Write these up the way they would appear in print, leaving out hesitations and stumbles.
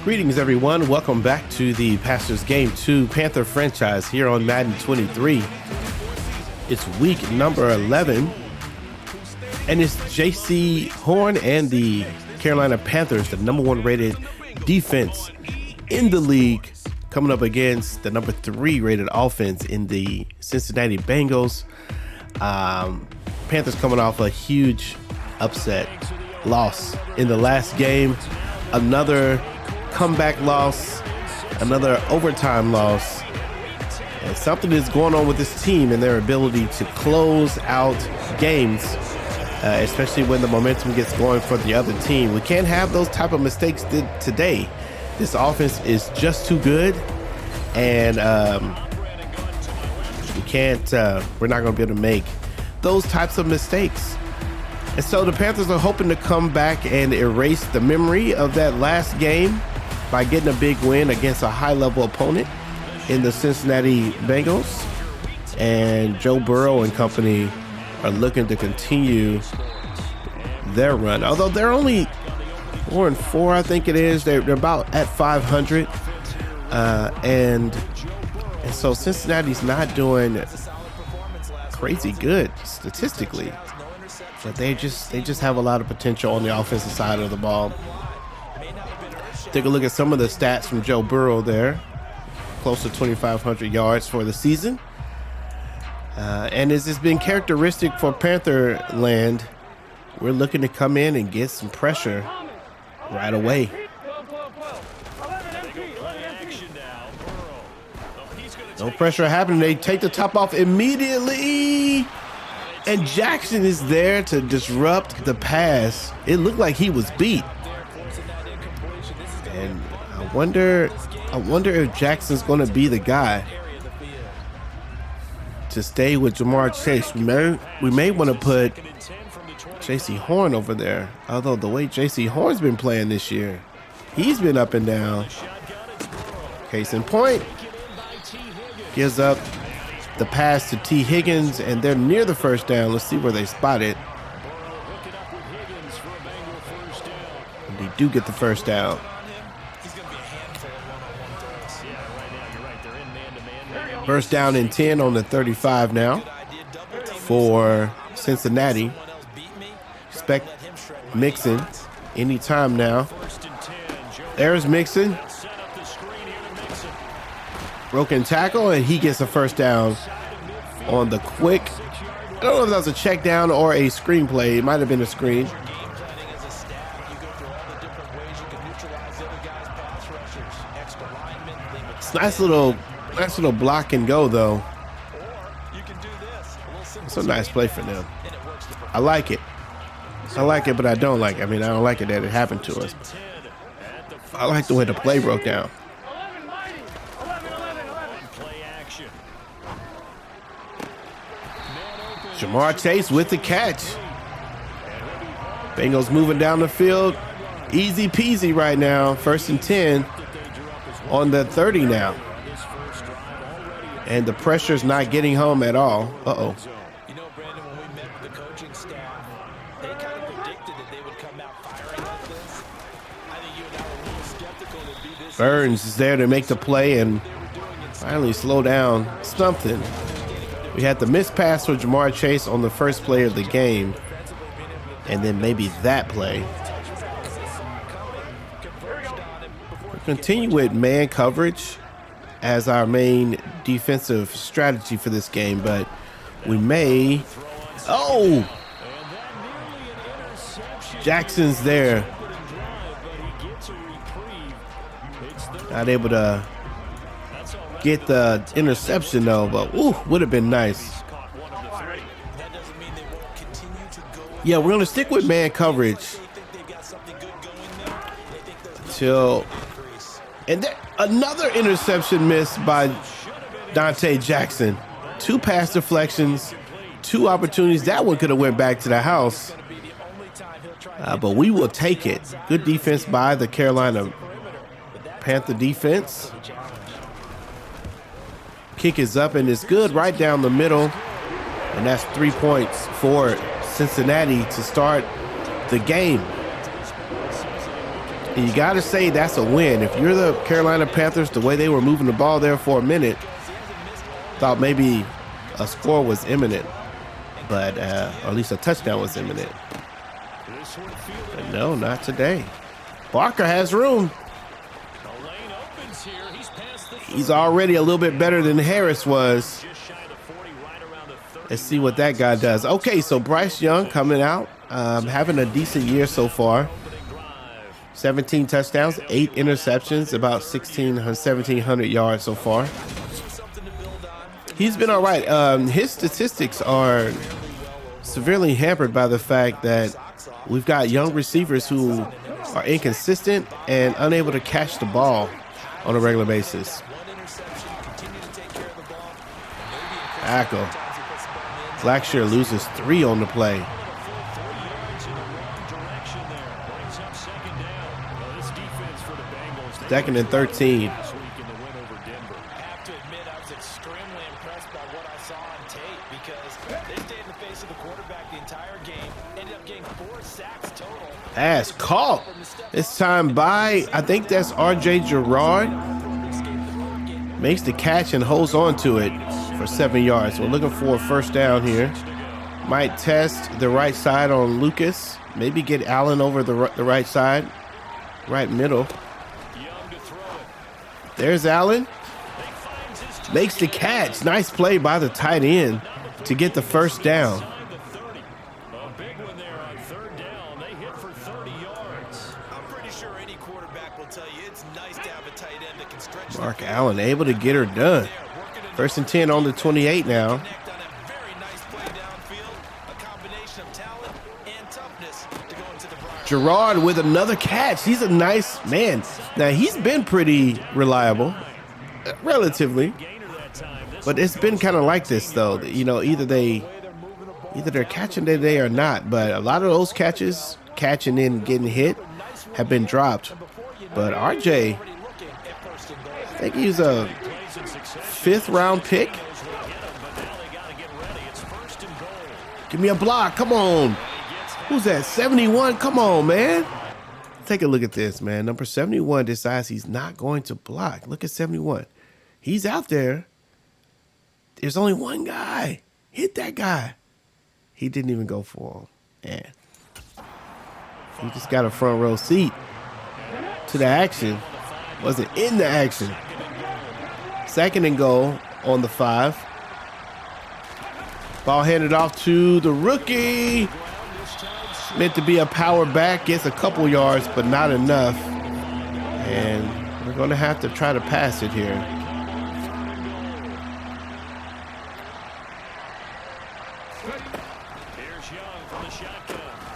Greetings, everyone. Welcome back to the Pastors Game 2 Panther franchise here on Madden 23. It's week number 11, and it's J.C. Horn and the Carolina Panthers, the number 1 rated defense in the league, coming up against the number 3 rated offense in the Cincinnati Bengals. Panthers coming off a huge upset loss in the last game. Another comeback loss, another overtime loss. And something is going on with this team and their ability to close out games, especially when the momentum gets going for the other team. We can't have those type of mistakes today. This offense is just too good, and we're not going to be able to make those types of mistakes. And so the Panthers are hoping to come back and erase the memory of that last game by getting a big win against a high-level opponent in the Cincinnati Bengals. And Joe Burrow and company are looking to continue their run. Although they're only 4-4, I think it is. They're about at 500. And so Cincinnati's not doing crazy good statistically. But they just have a lot of potential on the offensive side of the ball. Take a look at some of the stats from Joe Burrow there. Close to 2,500 yards for the season. And as it's been characteristic for Panther land, we're looking to come in and get some pressure right away. No pressure happening. They take the top off immediately. And Jackson is there to disrupt the pass. It looked like he was beat. And I wonder if Jackson's going to be the guy to stay with Ja'Marr Chase. We may want to put J.C. Horn over there. Although the way J.C. Horn's been playing this year, he's been up and down. Case in point, gives up the pass to T. Higgins, and they're near the first down. Let's see where they spot it. And they do get the first down. First down and 10 on the 35 now for Cincinnati. Expect Mixon anytime now. There's Mixon. Broken tackle, and he gets a first down on the quick. I don't know if that was a check down or a screenplay. It might have been a screen. It's nice little block and go, though. It's a nice play for them. I like it. But I don't like it. I mean, I don't like it that it happened to us. I like the way the play broke down. Ja'Marr Chase with the catch. Bengals moving down the field. Easy peasy right now. 1st and 10 on the 30 now. And the pressure's not getting home at all. Uh-oh. You know, Brandon, when we met with the coaching staff, they kind of predicted that they would come out firing like this. I think you and I were a little skeptical to be this. Burns is there to make the play and finally slow down something. We had the missed pass for Ja'Marr Chase on the first play of the game, and then maybe that play. We'll continue with man coverage as our main defensive strategy for this game, but we may... Oh! Jackson's there. Not able to get the interception though, but would have been nice. Yeah, we're gonna stick with man coverage until, and then another interception missed by Dante Jackson. 2 pass deflections, 2 opportunities. That one could have went back to the house, but we will take it. Good defense by the Carolina Panther defense. Kick is up and it's good right down the middle. And that's 3 points for Cincinnati to start the game. You got to say that's a win. If you're the Carolina Panthers, the way they were moving the ball there for a minute, thought maybe a score was imminent, but or at least a touchdown was imminent. But no, not today. Barker has room. He's already a little bit better than Harris was. Let's see what that guy does. Okay, so Bryce Young coming out, having a decent year so far. 17 touchdowns, 8 interceptions, about 1,700 yards so far. He's been all right. His statistics are severely hampered by the fact that we've got young receivers who are inconsistent and unable to catch the ball on a regular basis. Tackle. Blackshear loses 3 on the play. Second and 13. I have to admit, I was extremely impressed by what I saw on tape because they stayed in the face of the quarterback the entire game, ended up getting 4 sacks total. Pass caught. This time by, I think that's R.J. Gerard. Makes the catch and holds on to it for 7 yards. We're looking for a first down here. Might test the right side on Lucas. Maybe get Allen over the right side. Right middle. There's Allen. Makes the catch. Nice play by the tight end to get the first down. Mark Allen able to get her done. First and 10 on the 28 now. Gerard with another catch. He's a nice man. Now, he's been pretty reliable, relatively. But it's been kind of like this, though. You know, either they're catching today or not. But a lot of those catches, catching in, getting hit, have been dropped. But RJ, I think he's a 5th-round pick. Give me a block. Come on. Who's that? 71? Come on, man. Take a look at this, man. Number 71 decides he's not going to block. Look at 71. He's out there. There's only one guy. Hit that guy. He didn't even go for him. Man. He just got a front row seat to the action. Wasn't in the action. Second and goal on the 5. Ball handed off to the rookie. Meant to be a power back. Gets a couple yards, but not enough. And we're going to have to try to pass it here.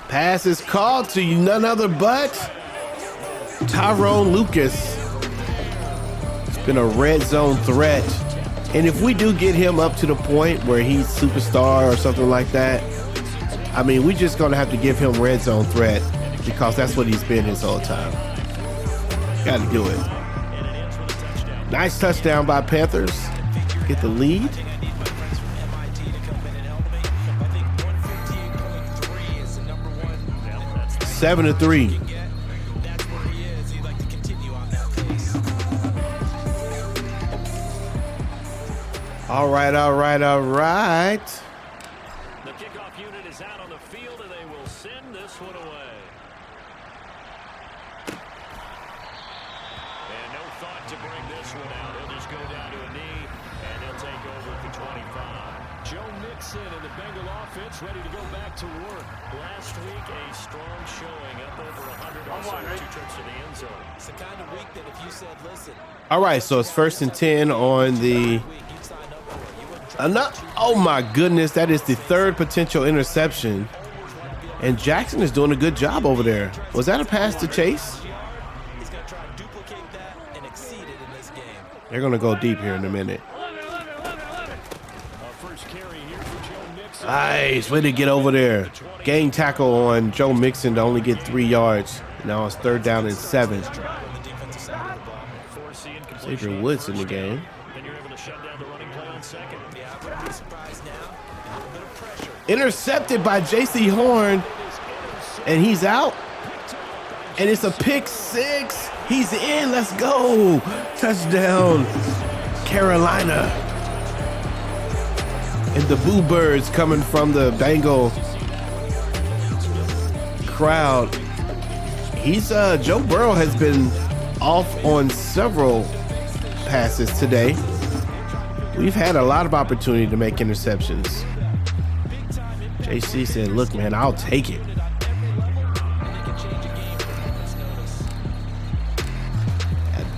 Pass is called to none other but Tyrone Lucas. It's been a red zone threat. And if we do get him up to the point where he's superstar or something like that, I mean, we're just going to have to give him red zone threat because that's what he's been his whole time. Got to do it. Nice touchdown by Panthers. Get the lead. 7-3. All right. The kickoff unit is out on the field, and they will send this one away. And no thought to bring this one out. He'll just go down to a knee, and he'll take over at the 25. Joe Mixon and the Bengal offense ready to go back to work. Last week, a strong showing, up over 100 on 2 trips to the end zone. It's the kind of week that if you said, listen. All right, so it's 1st and 10 on the... Oh my goodness, that is the 3rd potential interception. And Jackson is doing a good job over there. Was that a pass to Chase? He's going to try and duplicate that and exceed it in this game. They're going to go deep here in a minute. Nice, way to get over there. Gang tackle on Joe Mixon to only get 3 yards. Now it's 3rd down and 7. Xavier Woods in the game. Intercepted by J.C. Horn, and he's out. And it's a pick six. He's in. Let's go. Touchdown, Carolina. And the Boo Birds coming from the Bengal crowd. Joe Burrow has been off on several passes today. We've had a lot of opportunity to make interceptions. JC said, look, man, I'll take it.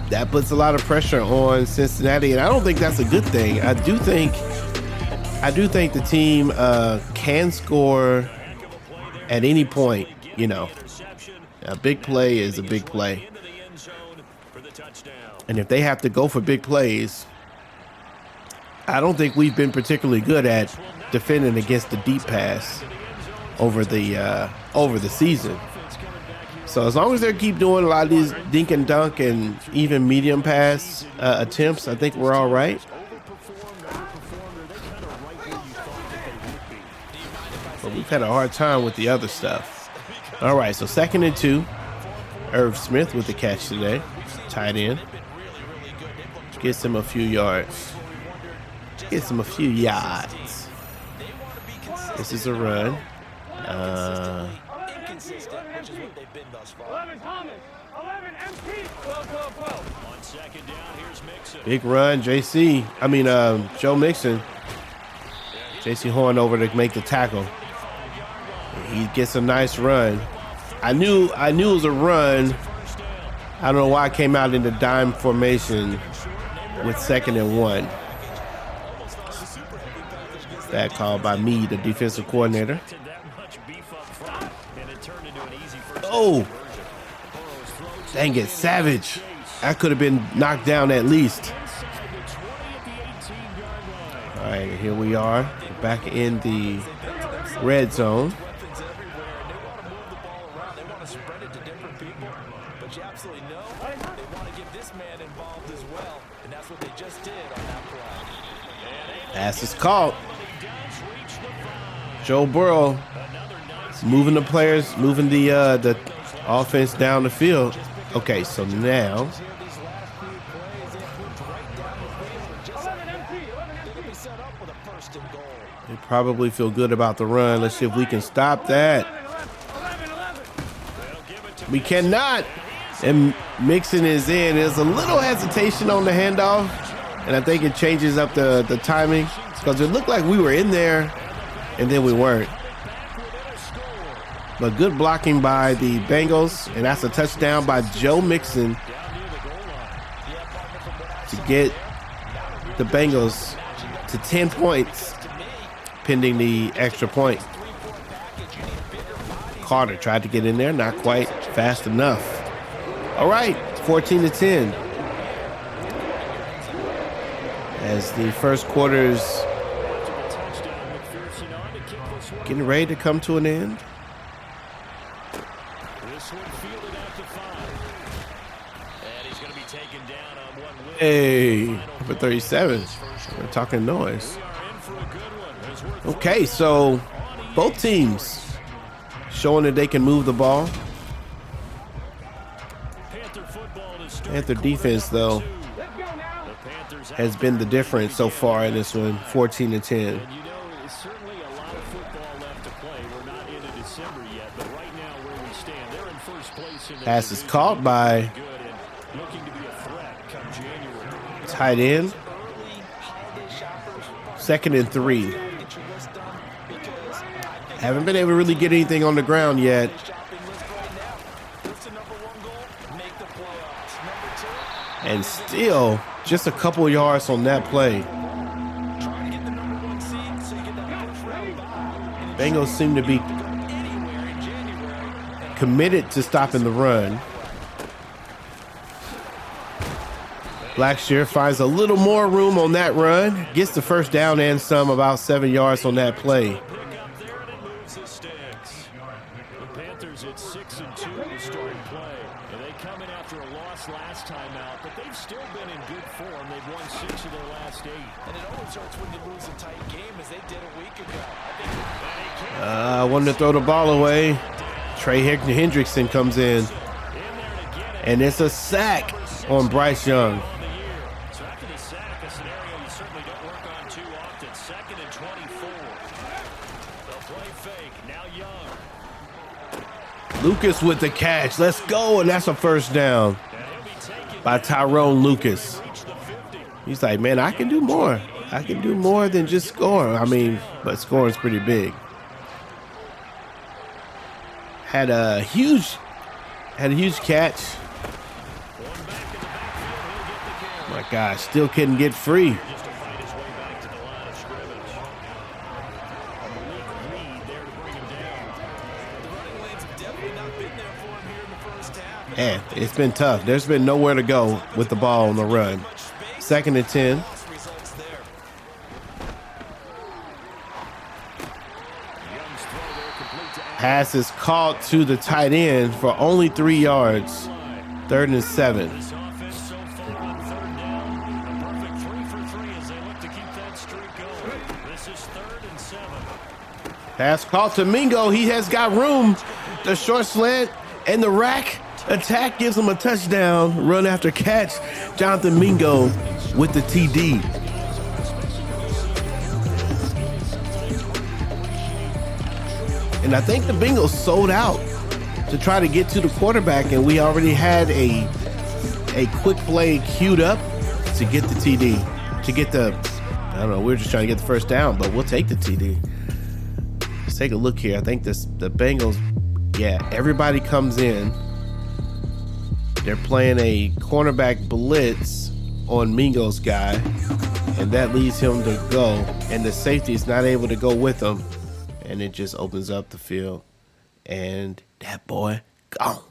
That puts a lot of pressure on Cincinnati, and I don't think that's a good thing. I do think the team can score at any point. You know, a big play is a big play, and if they have to go for big plays, I don't think we've been particularly good at defending against the deep pass over the season. So as long as they keep doing a lot of these dink and dunk and even medium pass attempts, I think we're all right. But we've had a hard time with the other stuff. All right, so 2nd and 2. Irv Smith with the catch today. Tight end. Gets him a few yards. This is a run. Big run, Joe Mixon. JC Horn over to make the tackle. He gets a nice run. I knew it was a run. I don't know why I came out in the dime formation with 2nd and 1. That called by me, the defensive coordinator. Oh, dang it, Savage. That could have been knocked down at least. All right, here we are back in the red zone. Pass is caught. Joe Burrow moving the players, moving the offense down the field. Okay, so now they probably feel good about the run. Let's see if we can stop that. We cannot. And Mixon is in. There's a little hesitation on the handoff, and I think it changes up the timing because it looked like we were in there and then we weren't. But good blocking by the Bengals, and that's a touchdown by Joe Mixon to get the Bengals to 10 points pending the extra point. Carter tried to get in there, not quite fast enough. All right, 14-10. As the first quarter's getting ready to come to an end. Hey, number 37. We're talking noise. Okay, so both teams showing that they can move the ball. Panther defense, though, has been the difference so far in this one, 14-10. Pass is caught by tight end. 2nd and 3. Haven't been able to really get anything on the ground yet. And still just a couple yards on that play. Bengals seem to be committed to stopping the run. Blackshear finds a little more room on that run. Gets the first down and some, about 7 yards on that play. The Panthers at 6-2 to start play. And they come in after a loss last time out, but they've still been in good form. They've won 6 of their last 8. And it always hurts when you lose a tight game as they did a week ago. I wanted to throw the ball away. Trey Hendrickson comes in. And it's a sack on Bryce Young. So after the sack, a scenario you certainly don't work on too often. 2nd and 24. They'll play fake. Now Young. Lucas with the catch. Let's go. And that's a first down by Tyrone Lucas. He's like, man, I can do more. I can do more than just score. I mean, but scoring's pretty big. Had a huge catch. My gosh, still couldn't get free. Man, it's been tough. There's been nowhere to go with the ball on the run. 2nd and 10. Pass is caught to the tight end for only 3 yards. 3rd and 7. Pass caught to Mingo. He has got room. The short slant and the rack attack gives him a touchdown. Run after catch. Jonathan Mingo with the TD. And I think the Bengals sold out to try to get to the quarterback, and we already had a quick play queued up to get the TD. To get the, I don't know, we're just trying to get the first down, but we'll take the TD. Let's take a look here. I think the Bengals, yeah, everybody comes in. They're playing a cornerback blitz on Mingo's guy, and that leads him to go, and the safety is not able to go with him, and it just opens up the field, and that boy gone.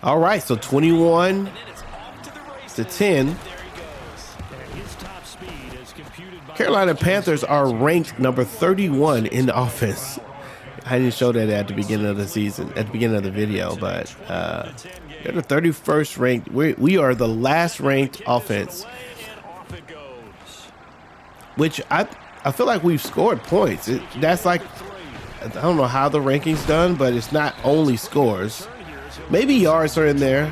All right, so 21 to 10. Carolina Panthers are ranked number 31 in the offense. I didn't show that at the beginning of the season, at the beginning of the video, but they're the 31st ranked. We are the last ranked offense, which I feel like we've scored points. That's like, I don't know how the ranking's done, but it's not only scores. Maybe yards are in there.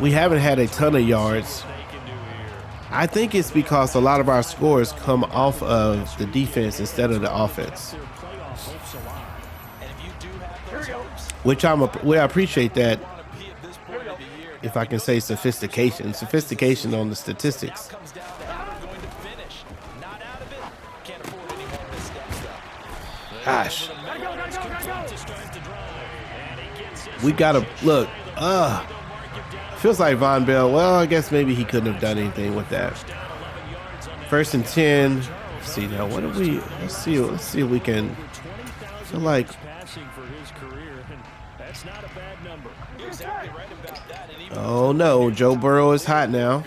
We haven't had a ton of yards. I think it's because a lot of our scores come off of the defense instead of the offense. Which I appreciate that, if I can say sophistication on the statistics. Gosh. We gotta look. Feels like Von Bell. Well, I guess maybe he couldn't have done anything with that. 1st and 10. Let's see now. What do we? Let's see if we can. Feel like. Oh no, Joe Burrow is hot now.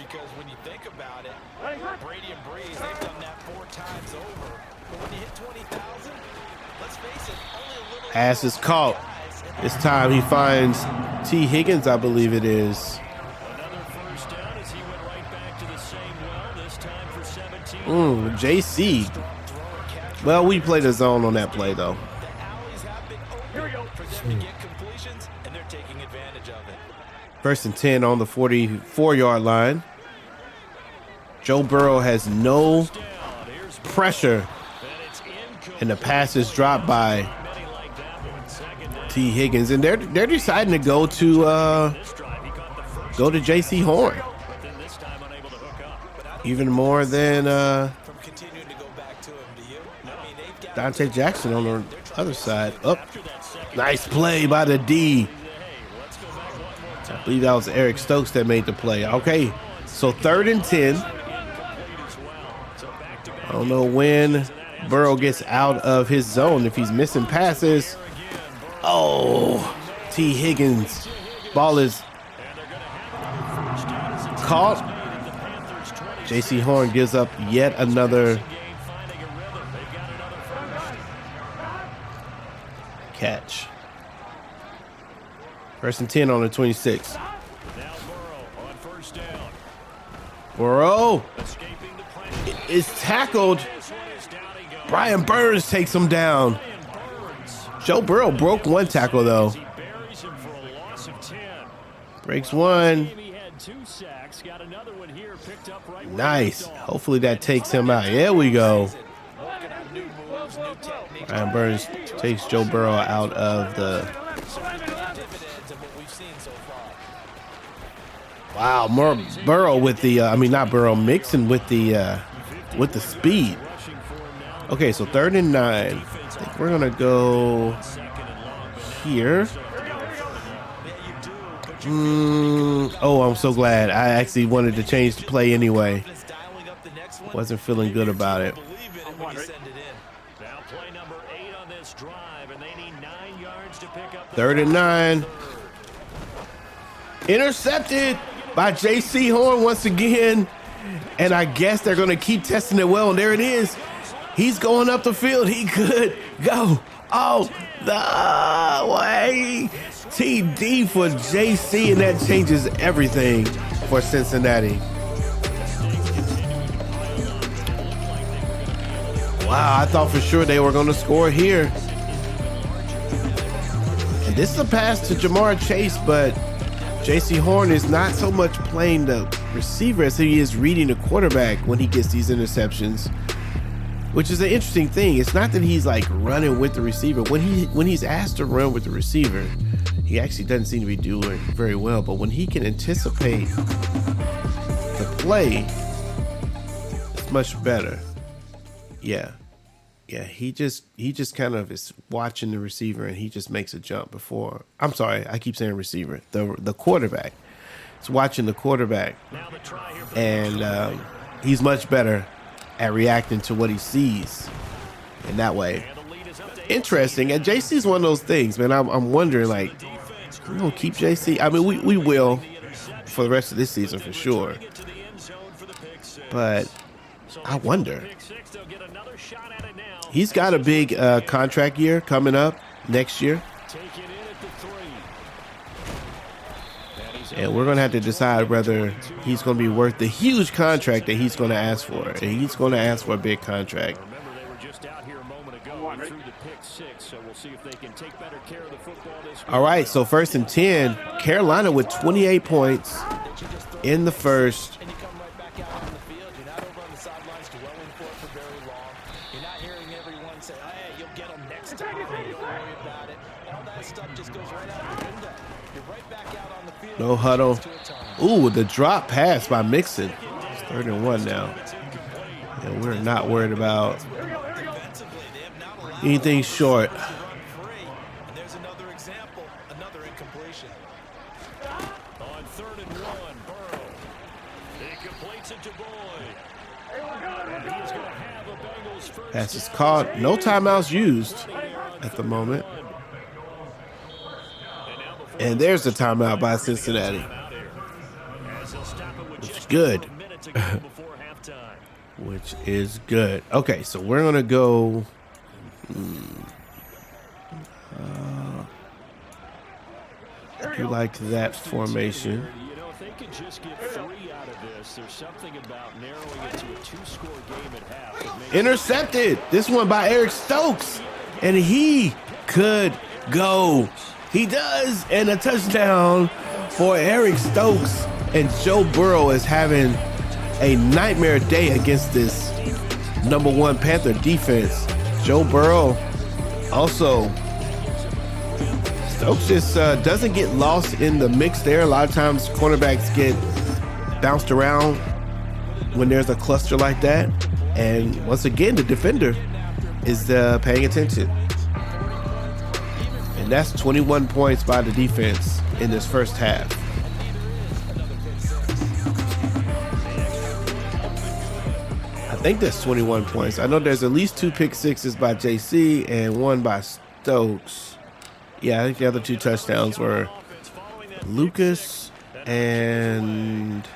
Pass is caught. This time he finds T. Higgins, I believe it is. JC. Well, we played the zone on that play, though. First and 10 on the 44-yard line. Joe Burrow has no pressure, and the pass is dropped by T. Higgins, and they're deciding to go to JC Horn even more than Dante Jackson on the other side. Nice play by the D. I believe that was Eric Stokes that made the play. Okay, so 3rd and 10. I don't know when Burrow gets out of his zone, if he's missing passes. Oh, T. Higgins. Ball is caught. JC Horn gives up yet another catch. 1st and 10 on the 26. Burrow is tackled. Brian Burns takes him down. Joe Burrow broke one tackle, though. Breaks one. He had 2 sacks, got another one here, picked up right where Nice. he left off. Hopefully that takes him out. There we go. Ryan Burns takes Joe Burrow out of the. Wow, more Burrow with the. Not Burrow, Mixon with the speed. Okay, so 3rd and 9. I think we're gonna go here. Oh, I'm so glad. I actually wanted to change the play anyway. Wasn't feeling good about it. Now play number 8 on this drive, and they need 9 yards to pick up the 3rd and 9. Intercepted by J.C. Horn once again. And I guess they're going to keep testing it well. And there it is. He's going up the field. He could go all the way. TD for J.C. And that changes everything for Cincinnati. Wow, I thought for sure they were going to score here. And this is a pass to Jamar Chase, but J.C. Horn is not so much playing the receiver as he is reading the quarterback when he gets these interceptions, which is an interesting thing. It's not that he's like running with the receiver. When he's asked to run with the receiver, he actually doesn't seem to be doing very well. But when he can anticipate the play, it's much better. Yeah, he just kind of is watching the receiver and he just makes a jump before. I'm sorry, I keep saying receiver. The quarterback is watching the quarterback, and he's much better at reacting to what he sees in that way. Interesting. And JC's one of those things, man. I'm wondering, like, we're gonna keep JC. I mean, we will for the rest of this season for sure, but I wonder. He's got a big contract year coming up next year. And we're going to have to decide whether he's going to be worth the huge contract that he's going to ask for. And he's going to ask for a big contract. All right, so 1st and 10. Carolina with 28 points in the first. No huddle. Ooh, the drop pass by Mixon. It's 3rd and 1 now. And we're not worried about anything short. There's another example, another incompletion. On 3rd and 1, Burrow. He completes it to Boyd. And he's going to have a Bengals first. Pass is caught. No timeouts used at the moment. And there's the timeout by Cincinnati. Which is good. Which is good. Okay, so we're going to go. You like that formation. You know, if they could just get 3 out of this, there's something about narrowing it to a 2-score game at half. Intercepted. This one by Eric Stokes. And he could go. He does, and a touchdown for Eric Stokes. And Joe Burrow is having a nightmare day against this #1 Panther defense. Joe Burrow also. Stokes just doesn't get lost in the mix there. A lot of times cornerbacks get bounced around when there's a cluster like that. And once again, the defender is paying attention. And that's 21 points by the defense in this first half. I think that's 21 points. I know there's at least 2 pick sixes by JC and 1 by Stokes. Yeah, I think the other 2 touchdowns were Lucas and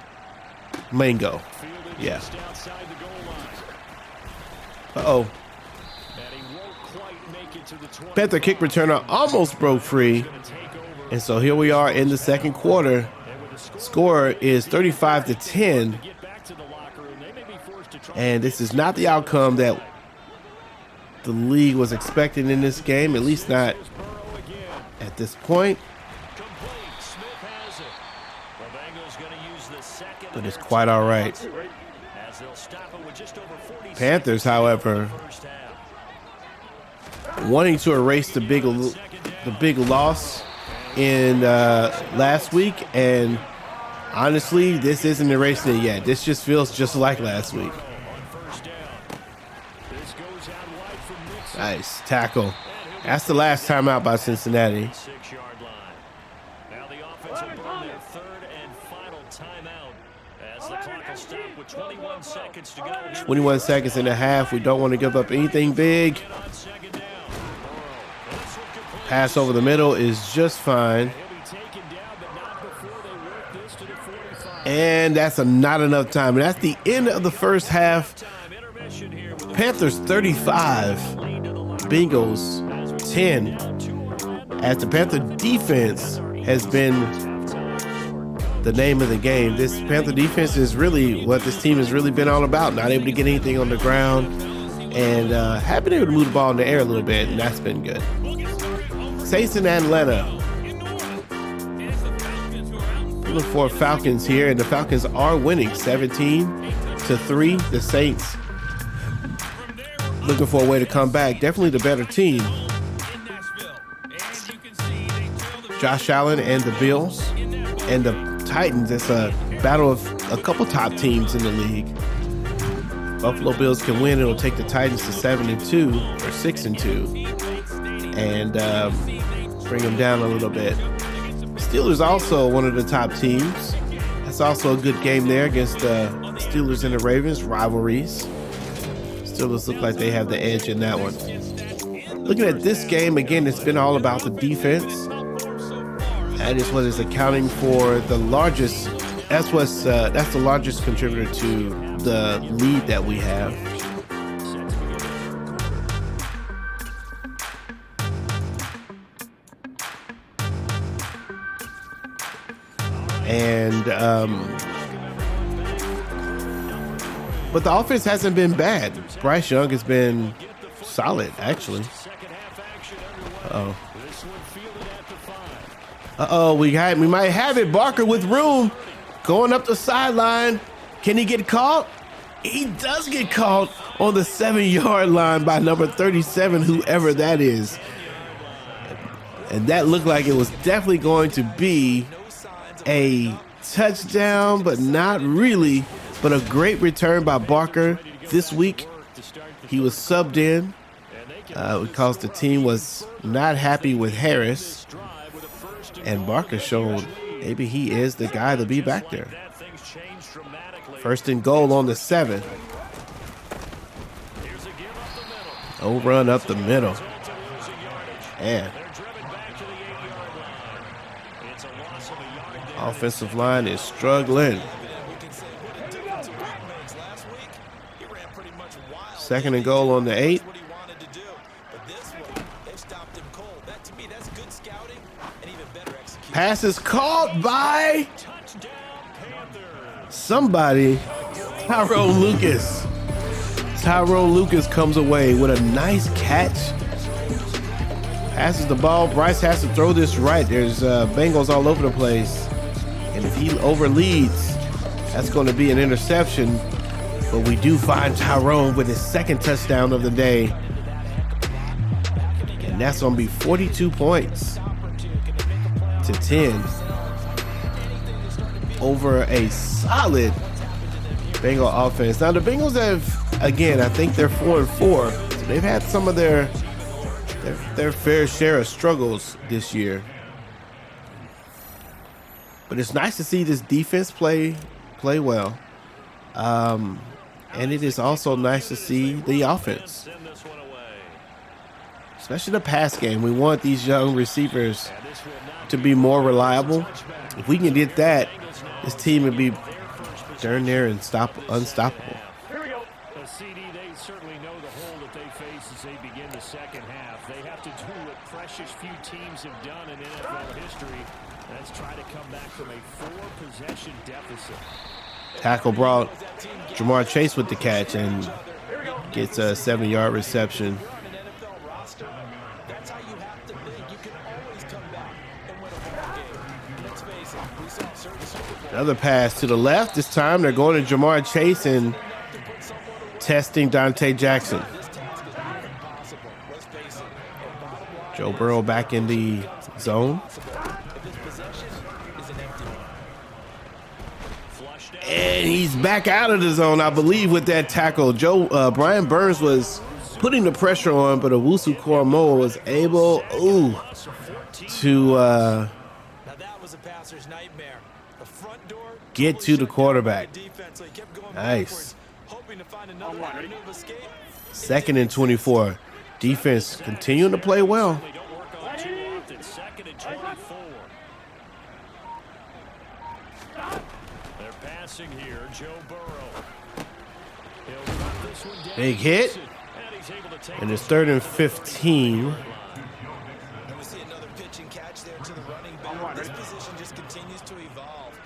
Mango. Yeah. Uh-oh. Panther kick returner almost broke free. And so here we are in the second quarter. Score is 35-10. And this is not the outcome that the league was expecting in this game, at least not at this point. but it's quite all right. Panthers, however, wanting to erase the big loss in last week, and honestly, this isn't erasing it yet. This just feels just like last week. Nice tackle. That's the last time out by Cincinnati. 6-yard line. Now the offense will burn their third and final timeout as the clock will stop with 21 seconds to go. 21 seconds and a half. We don't want to give up anything big. Pass over the middle is just fine. And that's not enough time. And that's the end of the first half. Panthers 35, Bengals 10. As the Panther defense has been the name of the game. This Panther defense is really what this team has really been all about. Not able to get anything on the ground, and have been able to move the ball in the air a little bit, and that's been good. Saints in Atlanta. Looking for Falcons here, and the Falcons are winning 17-3. The Saints looking for a way to come back. Definitely the better team. Josh Allen and the Bills and the Titans. It's a battle of a couple top teams in the league. Buffalo Bills can win. It'll take the Titans to 7-2 or 6-2, and bring them down a little bit. Steelers also one of the top teams. That's also a good game there against the Steelers and the Ravens, rivalries. Steelers look like they have the edge in that one. Looking at this game, again, it's been all about the defense. That is what is accounting for the largest. That's the largest contributor to the lead that we have. And but the offense hasn't been bad. Bryce Young has been solid, actually. We might have it. Barker with room, going up the sideline. Can he get caught? He does get caught on the 7-yard line by number 37, whoever that is. And that looked like it was definitely going to be a touchdown, but not really. But a great return by Barker this week. He was subbed in because the team was not happy with Harris. And Barker showed maybe he is the guy to be back there. First and goal on the 7. Oh, run up the middle. And offensive line is struggling. Second and goal on the 8. Pass is caught by somebody. Tyrone Lucas. Tyrone Lucas comes away with a nice catch. Passes the ball. Bryce has to throw this right. There's Bengals all over the place. And if he overleads, that's going to be an interception. But we do find Tyrone with his second touchdown of the day. And that's going to be 42 points to 10 over a solid Bengal offense. Now the Bengals have, again, I think they're 4-4. So they've had some of their fair share of struggles this year. But it's nice to see this defense play well. And it is also nice to see the offense, especially the pass game. We want these young receivers to be more reliable. If we can get that, this team would be darn near unstoppable. Here we go. CD, they certainly know the hole that they face as they begin the second half. They have to do what precious few teams have done in NFL history. That's try to come back from a 4-possession deficit. Tackle brought Jamar Chase with the catch and gets a 7-yard reception. Another pass to the left. This time they're going to Jamar Chase and testing Dante Jackson. Joe Burrow back in the zone. And he's back out of the zone, I believe, with that tackle. Brian Burns was putting the pressure on, but Owusu Koromoa was able to get to the quarterback. Nice. 2nd and 24. Defense continuing to play well. They're passing here. Joe Burrow. Big hit. And it's 3rd and 15. And we see another pitch and catch there to the running back. This position just continues to evolve.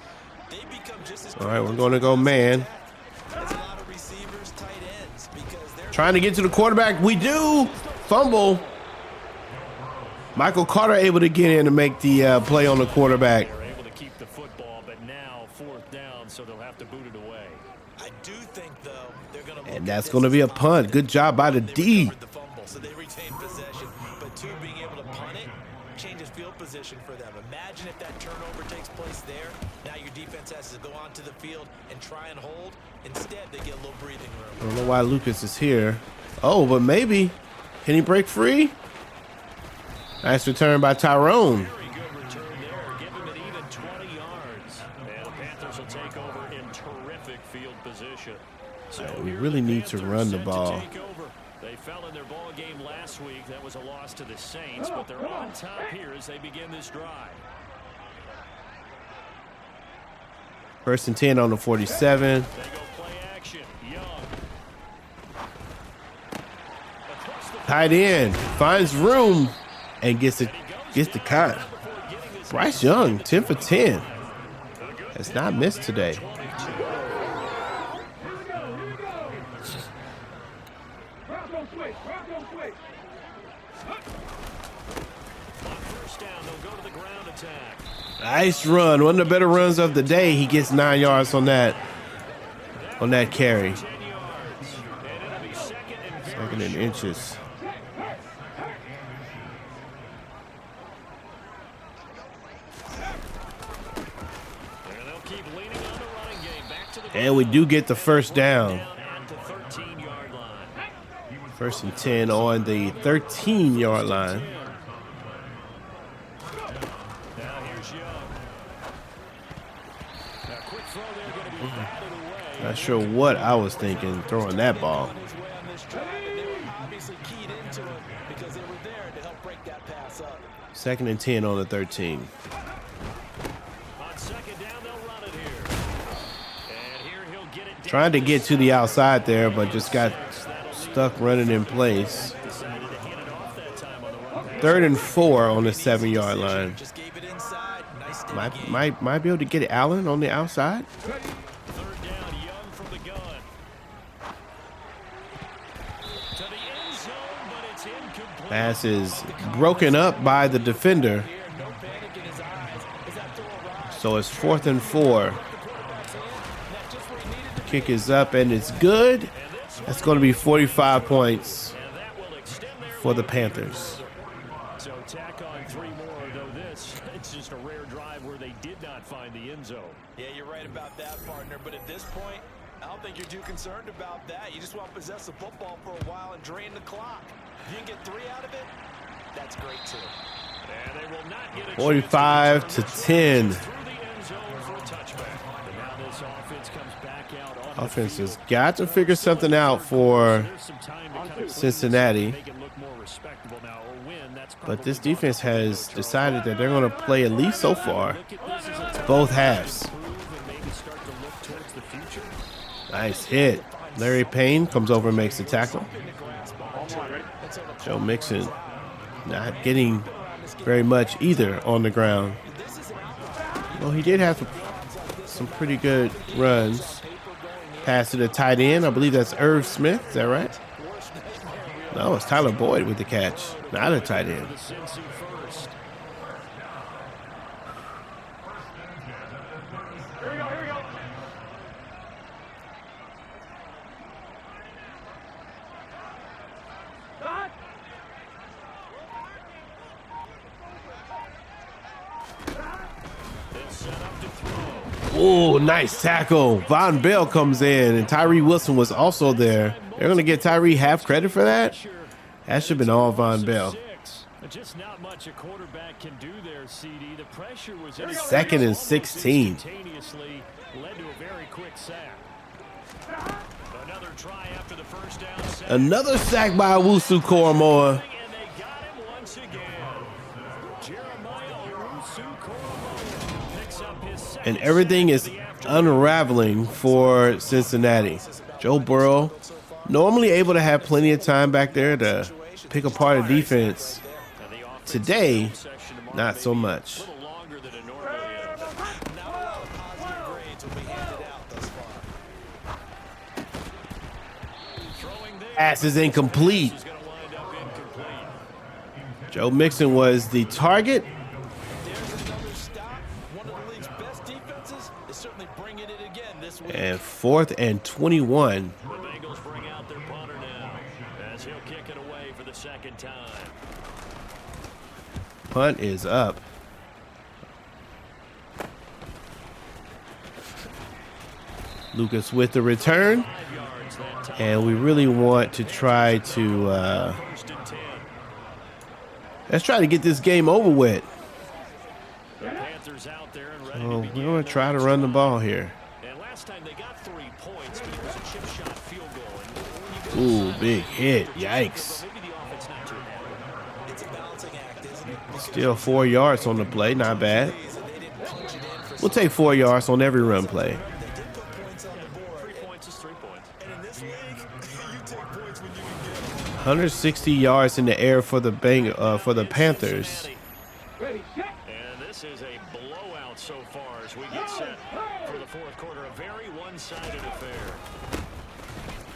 They become just as All right, we're going to go man. There's a lot of receivers, tight ends, because they're Trying to get to the quarterback. We do. Fumble. Michael Carter able to get in to make the play on the quarterback. They're able to keep the football, but now 4th down, so they'll have to boot it away. I do think, though, they're going to And that's going to be a punt. Good job by the D. So they retain possession, but 2, being able to punt it changes field position for them. Imagine if that turnover takes place there. Now your defense has to go onto the field and try and hold. Instead, they get a little breathing room. I don't know why Lucas is here. Oh, but maybe. Can he break free? Nice return by Tyrone. Very good return there. Give him an even 20 yards. And the Panthers will take over in terrific field position. So We here really the need to Panthers run the set ball. take over. They fell in their ball game last week. That was a loss to the Saints, but they're on top here as they begin this drive. 1st and 10 on the 47. They go play action. Young. Tight end finds room and gets the cut. Bryce Young, 10 for 10. Has not missed today. First down, they'll go to the ground attack. Nice run. One of the better runs of the day. He gets 9 yards on that carry. 10 yards. And it'll be second 2nd and inches. And they'll keep leaning on the running game. Back to the And we do get the 1st down. at the 13-yard line. 1st and 10 on the 13-yard line. Now here's Young. A quick throw there, going to be batted away. Not sure what I was thinking throwing that ball. On his way on this drive, and they were obviously keyed into it because they were there to help break that pass up. 2nd and 10 on the 13. On second down, they'll run it here. And here he'll get it down. Trying to get to the outside there, but just got stuck running in place. Decided to hand it off that time on the run pass. 3rd and 4 on the 7-yard line. Just gave it inside. Nice steady game. Might be able to get Allen on the outside. 3rd down, Young from the gun. To the end zone, but it's incomplete. Pass is broken up by the defender. Here, no panic in his eyes. Is that throw arrived? So it's 4th and 4. The quarterback's in. That's just where he needed to be. Kick is up and it's good. That's going to be 45 points And that will extend their for the Panthers. So tack on 3 more, though this, it's just a rare drive where they did not find the end zone. Yeah, you're right about that, partner. But at this point, I don't think you're too concerned about that. You just want to possess the football for a while and drain the clock. If you can get 3 out of it, that's great too. And they will not get a 45 to 10. chance through the end zone for a touchback. And now this offense comes back out on the Offense field. has got to figure something out for There's some time to kind of clean this Cincinnati. up, make it look more respectable now, or win. That's But this probably defense what they'll has do. decided that they're going to play at least so far Look at this as a time both to halves. improve and maybe start to look towards the future. Nice hit. Larry Payne comes over and makes the tackle. Joe Mixon not getting very much either on the ground. Well, he did have some pretty good runs. Pass to the tight end. I believe that's Irv Smith. Is that right? No, it's Tyler Boyd with the catch. Not a tight end. The Cincy first. Oh, nice tackle. Von Bell comes in, and Tyree Wilson was also there. They're going to get Tyree half credit for that? That should have been all Von Bell. Just not much a quarterback can do there, CD. The pressure was 2nd and 16. Led to a very quick sack. Another try after the first down. Another sack by Owusu Koromoa. And they got him once again. Jeremiah Owusu-Koramoah picks up his second. And everything is unraveling for Cincinnati. Joe Burrow, normally able to have plenty of time back there to pick apart a defense. Today, not so much. Pass is incomplete. Joe Mixon was the target. And 4th and 21. The Bengals bring out their punter now as he'll kick it away for the second time. Punt is up. Lucas with the return. And we really want to try to let's try to get this game over with. So we're going to try to run the ball here. And last time they got 3 points, but it was a chip shot field goal. Ooh, big hit. Yikes. Still 4 yards on the play. Not bad. We'll take 4 yards on every run play. 160 yards in the air for the Panthers. And this is a blowout so far as we get set for the fourth quarter. A very one-sided affair.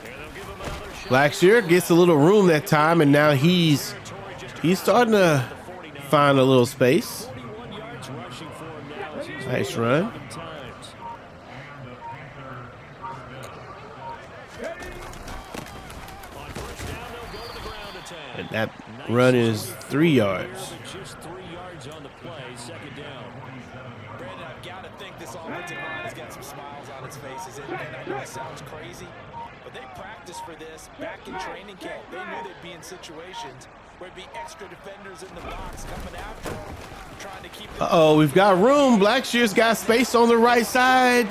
And they'll give him another shot. Blackshear gets a little room that time, and now he's starting to find a little space. Nice run. And that run is 3 yards. Just 3 yards on the play, second down. Brandon, I've got to think this offensive line has got some smiles on its faces. And I know it sounds crazy, but they practiced for this back in training camp. They knew they'd be in situations where it'd be extra defenders in the box coming after them, trying to keep them. Uh-oh, we've got room. Blackshear's got space on the right side.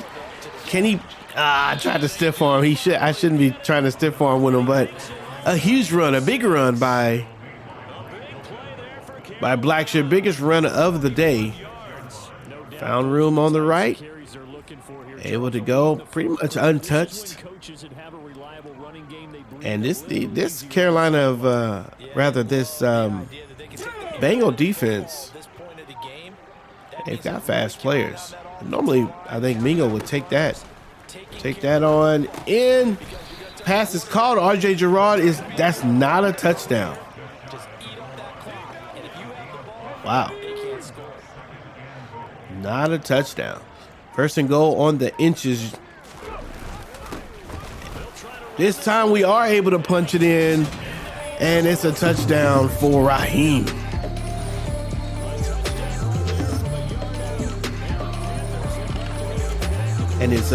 Can he? I tried to stiff arm. I shouldn't be trying to stiff arm with him, but a huge run, a big run by Blackshear, biggest run of the day. Found room on the right, able to go pretty much untouched. And this Carolina this Bengal defense, they've got fast players. Normally, I think Mingo would take that on in. Pass is called. RJ Gerard that's not a touchdown. Wow. Not a touchdown. First and goal on the inches. This time we are able to punch it in, and it's a touchdown for Raheem. And it's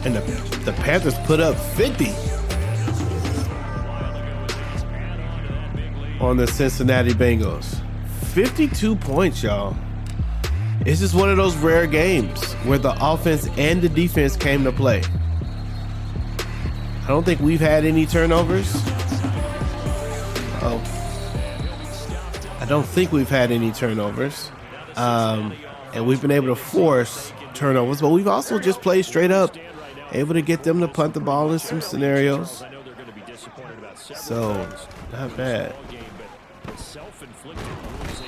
and the Panthers put up 50 on the Cincinnati Bengals. 52 points, y'all. It's just one of those rare games where the offense and the defense came to play. I don't think we've had any turnovers. I don't think we've had any turnovers. And we've been able to force turnovers, but we've also just played straight up, able to get them to punt the ball in some scenarios. So, not bad.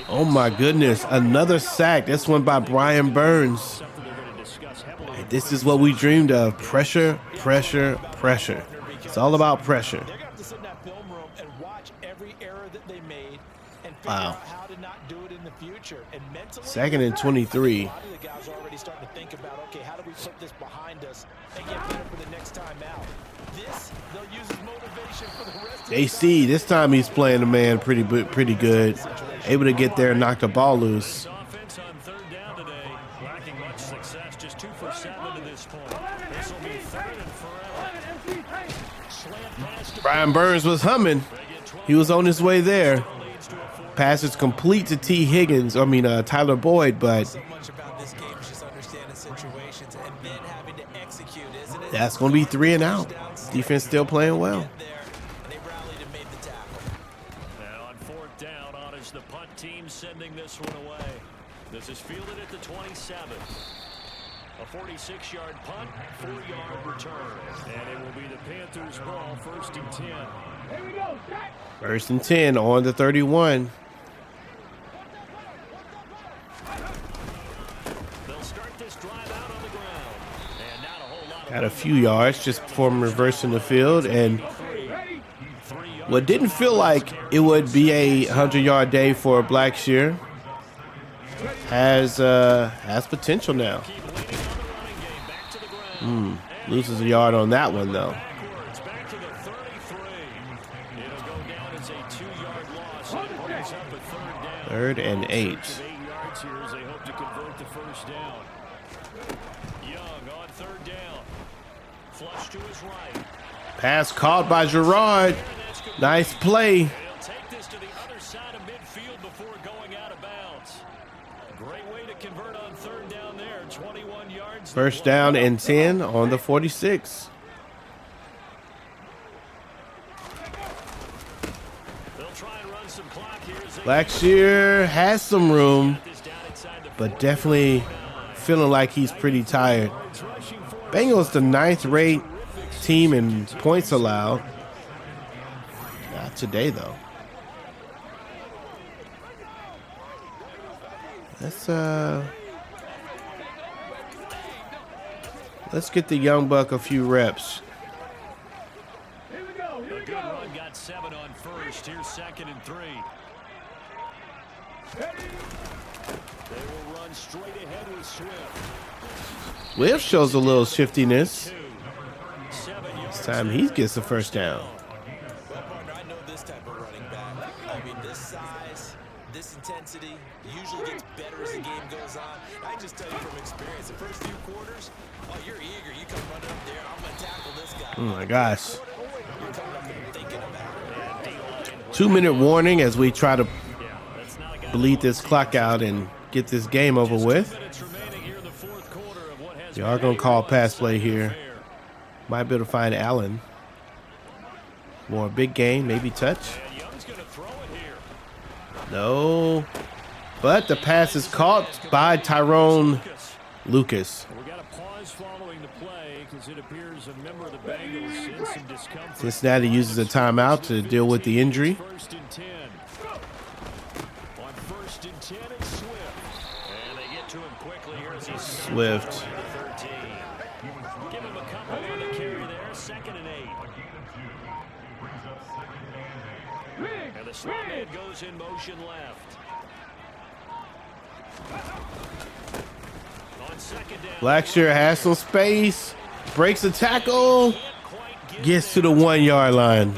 Oh my goodness, another sack. This one by Brian Burns. And this is what we dreamed of. Pressure, pressure, pressure. It's all about pressure. They're going to have to sit in that film room and watch every error that they made and figure Wow. out how to not do it in the future. And mentally, 2nd and 23. a lot of the guys are already starting to think about, okay, how do we put this behind us and get better for the next time out? This, they'll use as motivation for the rest of the AC, this time he's playing the man pretty good. Able to get there and knock the ball loose. Offense on 3rd down today, lacking much success, just 2 for 7 to this point. This will be 3rd and forever. Slant pass to Brian Burns was humming. He was on his way there. Pass is complete to Tyler Boyd, but So much about this game is just understanding situations and then having to execute, isn't it? that's going to be 3 and out. Defense still playing well. Get there, and they rallied and made the tackle. Now on 4th down, honors the punt team sending this one away. This is fielded at the 27. A 46-yard punt, 4-yard return. And it will be the Panthers' ball, 1st and 10. 1st and 10 on the 31. They'll start this drive out on the ground. And not a whole lot of Got a few yards just before reversing the field. And what didn't feel like it would be a 100-yard day for Blackshear has potential now. Loses a yard on that one, though. back to the 33. It'll go down as a 2-yard loss. And it brings up a 3rd down. 3rd and 8. 8 yards here as they hope to convert the 1st down. Young on 3rd down. Flush to his right. Pass caught by Gerard. Nice play. He'll take this to the other side of midfield before going out of bounds. Great way to convert on 3rd down there. 21 yards. 1st down and 10 on the 46. They'll try and run some clock here as they Blackshear has some room, get this down inside the but definitely feeling like he's pretty tired. Bengals the 9th-rate team in points allowed. Not today, though. Let's get the young buck a few reps. A good run, got 7 on 1st. Here's 2nd and 3. They will run straight ahead with Swift. Swift shows a little shiftiness. 7 yards. This time he gets the 1st down. Well, partner, I know this type of running back. I mean, this size, this intensity usually gets better as the game goes on. I just tell you from experience, the first few quarters, oh, you're eager. You come running up there. I'm going to tackle this guy. Oh, my gosh. You're coming up there thinking about it. 2-minute warning as we try to bleed this clock out and get this game over with. Minutes remaining here in the 4th quarter of what has They are going to call pass play here. Might be able to find Allen. More big game, maybe touch. And Young's going to throw it here. No. But the pass is caught by Tyrone Lucas. We got a pause following the play because it appears a member of the Bengals in some discomfort. Cincinnati uses a timeout to deal with the injury. 1st and 10. On 1st and 10, it's Swift. And they get to him quickly here as he's Swift. 13. Give him a couple on the carry there. 2nd and 8. And the slot man goes in motion left. On 2nd down. Blackshear has some space. Breaks the tackle. Gets to the 1-yard line.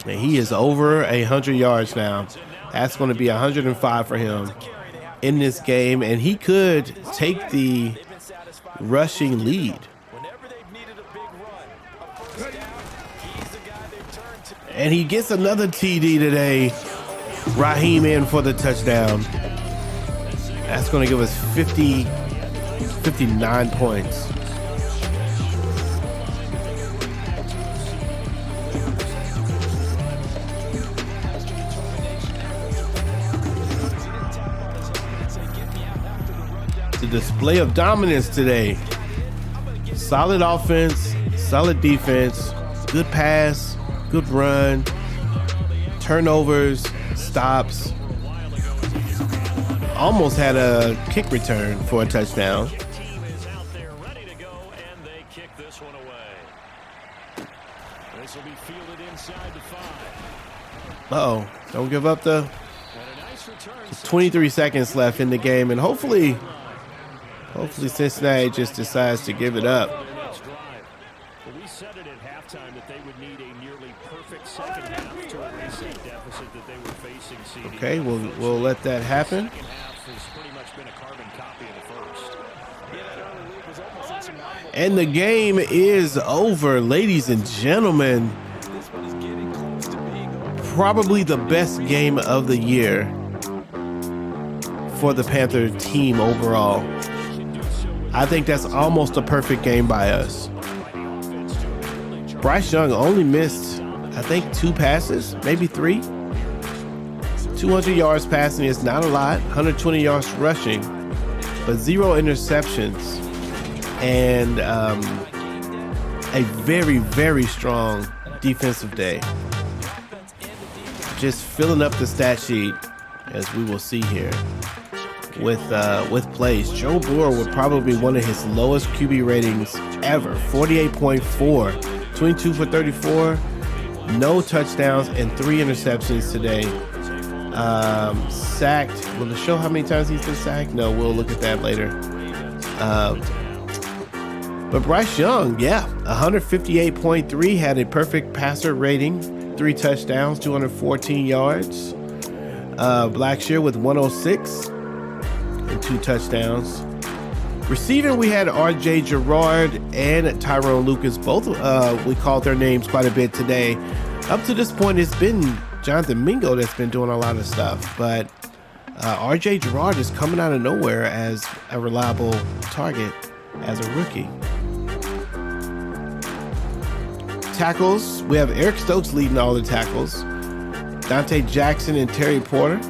And he is over 100 yards now. That's going to be 105 for him in this game. And he could take the rushing lead. Whenever they've needed a big run, a first down, he's the guy they've turned to. And he gets another TD today. Raheem in for the touchdown. That's going to give us 59 points. The display of dominance today. Solid offense, solid defense, good pass, good run, turnovers, stops. Almost had a kick return for a touchdown. Team is out there ready to go, and they kick this one away. This will be fielded inside the 5. Uh-oh. Don't give up the 23 seconds left in the game, and hopefully Cincinnati just decides to give it up. We said it at halftime that they would need a nearly perfect second half to erase that deficit that they were facing. CD. Okay, we'll let that happen. Second half has pretty much been a carbon copy of the first. And the game is over, ladies and gentlemen. Probably the best game of the year for the Panther team overall. I think that's almost a perfect game by us. Bryce Young only missed, I think, 2 passes, maybe 3. 200 yards passing is not a lot, 120 yards rushing, but 0 interceptions. And a very, very strong defensive day. Just filling up the stat sheet, as we will see here, with plays. Joe Burrow would probably be one of his lowest QB ratings ever, 48.4, 22 for 34, no touchdowns and 3 interceptions today. Sacked. Will it show how many times he's been sacked? No, we'll look at that later. But Bryce Young, 158.3, had a perfect passer rating, 3 touchdowns, 214 yards. Blackshear with 106 and 2 touchdowns. Receiving, we had R.J. Gerard and Tyrone Lucas. Both, we called their names quite a bit today. Up to this point, it's been Jonathan Mingo that's been doing a lot of stuff. But R.J. Gerard is coming out of nowhere as a reliable target as a rookie. Tackles, we have Eric Stokes leading all the tackles. Dante Jackson and Tyrone Porter,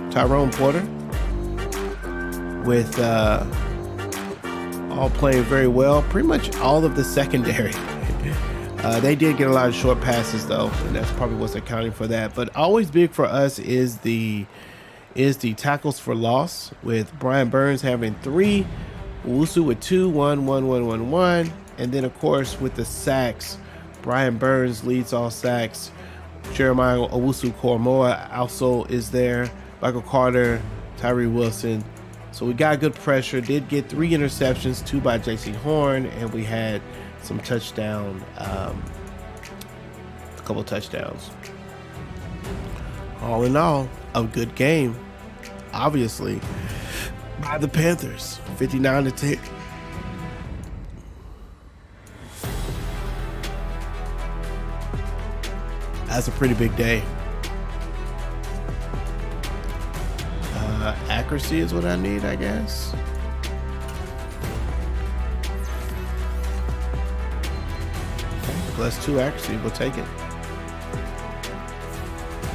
with all playing very well. Pretty much all of the secondary. They did get a lot of short passes though, and that's probably what's accounting for that. But always big for us is the tackles for loss, with Brian Burns having 3, Owusu with 2, 1, 1, 1, 1, 1, and then of course with the sacks, Brian Burns leads all sacks. Jeremiah Owusu-Koramoah also is there. Michael Carter, Tyree Wilson. So we got good pressure. Did get 3 interceptions, 2 by J.C. Horn, and we had some touchdown, a couple touchdowns. All in all, a good game, obviously, by the Panthers, 59-10. That's a pretty big day. Accuracy is what I need, I guess. Okay, +2 accuracy, we'll take it.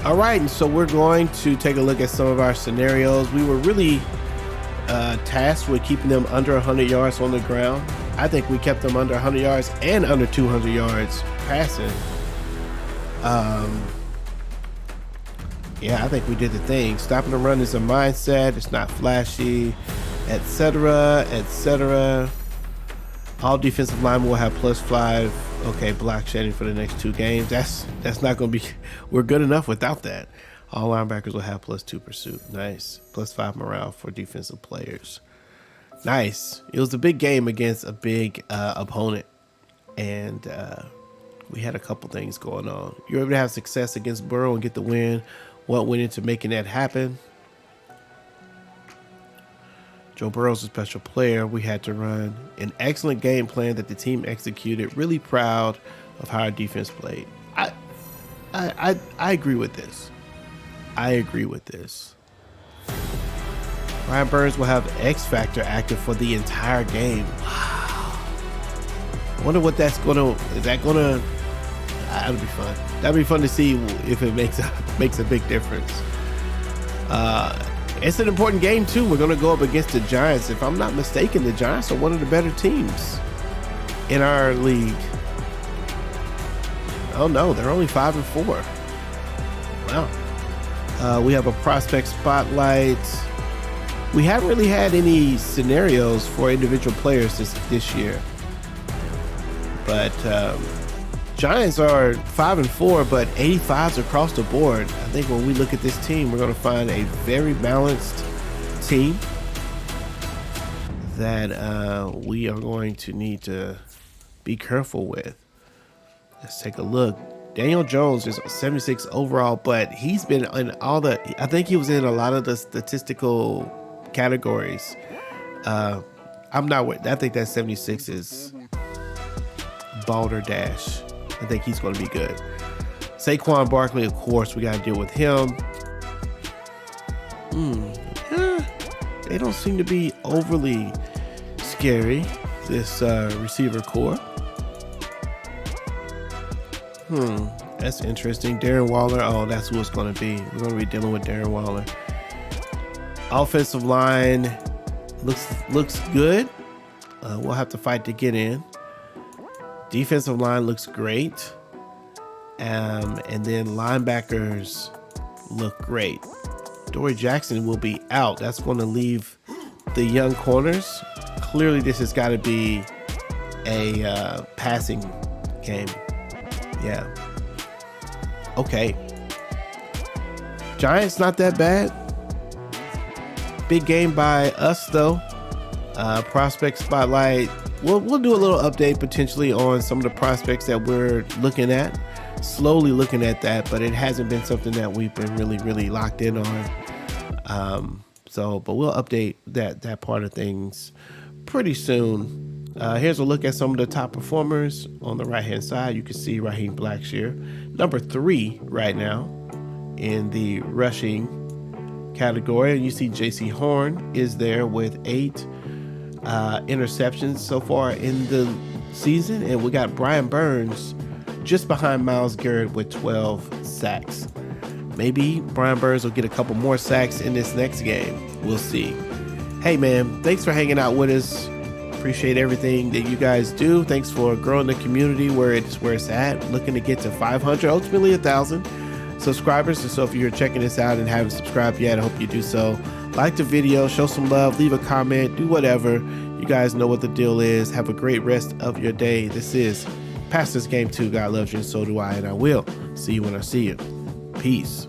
All right, and so we're going to take a look at some of our scenarios. We were really tasked with keeping them under 100 yards on the ground. I think we kept them under 100 yards and under 200 yards passing. Yeah, I think we did the thing. Stopping the run is a mindset. It's not flashy, etc., etc. All defensive linemen will have +5. Okay, block shedding for the next 2 games. That's not going to be. We're good enough without that. All linebackers will have +2 pursuit. Nice. +5 morale for defensive players. Nice. It was a big game against a big opponent, and we had a couple things going on. You were able to have success against Burrow and get the win. What went into making that happen? Joe Burrow's a special player. We had to run an excellent game plan that the team executed. Really proud of how our defense played. I agree with this. I agree with this. Brian Burns will have X Factor active for the entire game. Wow. I wonder what that's gonna. Is that gonna? That would be fun. That'd be fun to see if it makes a big difference. It's an important game too. We're gonna go up against the Giants. If I'm not mistaken, the Giants are one of the better teams in our league. Oh no, they're only 5-4. Wow. We have a prospect spotlight. We haven't really had any scenarios for individual players this year, but Giants are 5-4, but 85s across the board. I think when we look at this team, we're going to find a very balanced team that we are going to need to be careful with. Let's take a look. Daniel Jones is 76 overall, but he's been in all the, I think he was in a lot of the statistical categories. I'm not with, I think that 76 is Balderdash. I think he's going to be good. Saquon Barkley, of course, we got to deal with him. They don't seem to be overly scary, this receiver core. That's interesting. Darren Waller. Oh, that's who it's going to be. We're going to be dealing with Darren Waller. Offensive line looks good. We'll have to fight to get in. Defensive line looks great. And then linebackers look great. Dory Jackson will be out. That's going to leave the young corners. Clearly, this has got to be a passing game. Yeah. Okay. Giants not that bad. Big game by us though. Prospect spotlight. We'll do a little update potentially on some of the prospects that we're looking at. Slowly looking at that, but it hasn't been something that we've been really locked in on. But we'll update that part of things pretty soon. Here's a look at some of the top performers on the right-hand side. You can see Raheem Blackshear, number 3 right now in the rushing category. And you see J.C. Horn is there with 8 interceptions so far in the season. And we got Brian Burns just behind Myles Garrett with 12 sacks. Maybe Brian Burns will get a couple more sacks in this next game. We'll see. Hey, man, thanks for hanging out with us. Appreciate everything that you guys do. Thanks for growing the community where it's at. Looking to get to 500, ultimately 1,000 subscribers. And so if you're checking this out and haven't subscribed yet, I hope you do so. Like the video, show some love, leave a comment, do whatever. You guys know what the deal is. Have a great rest of your day. This is Pastors Game 2. God loves you and so do I, and I will see you when I see you. Peace.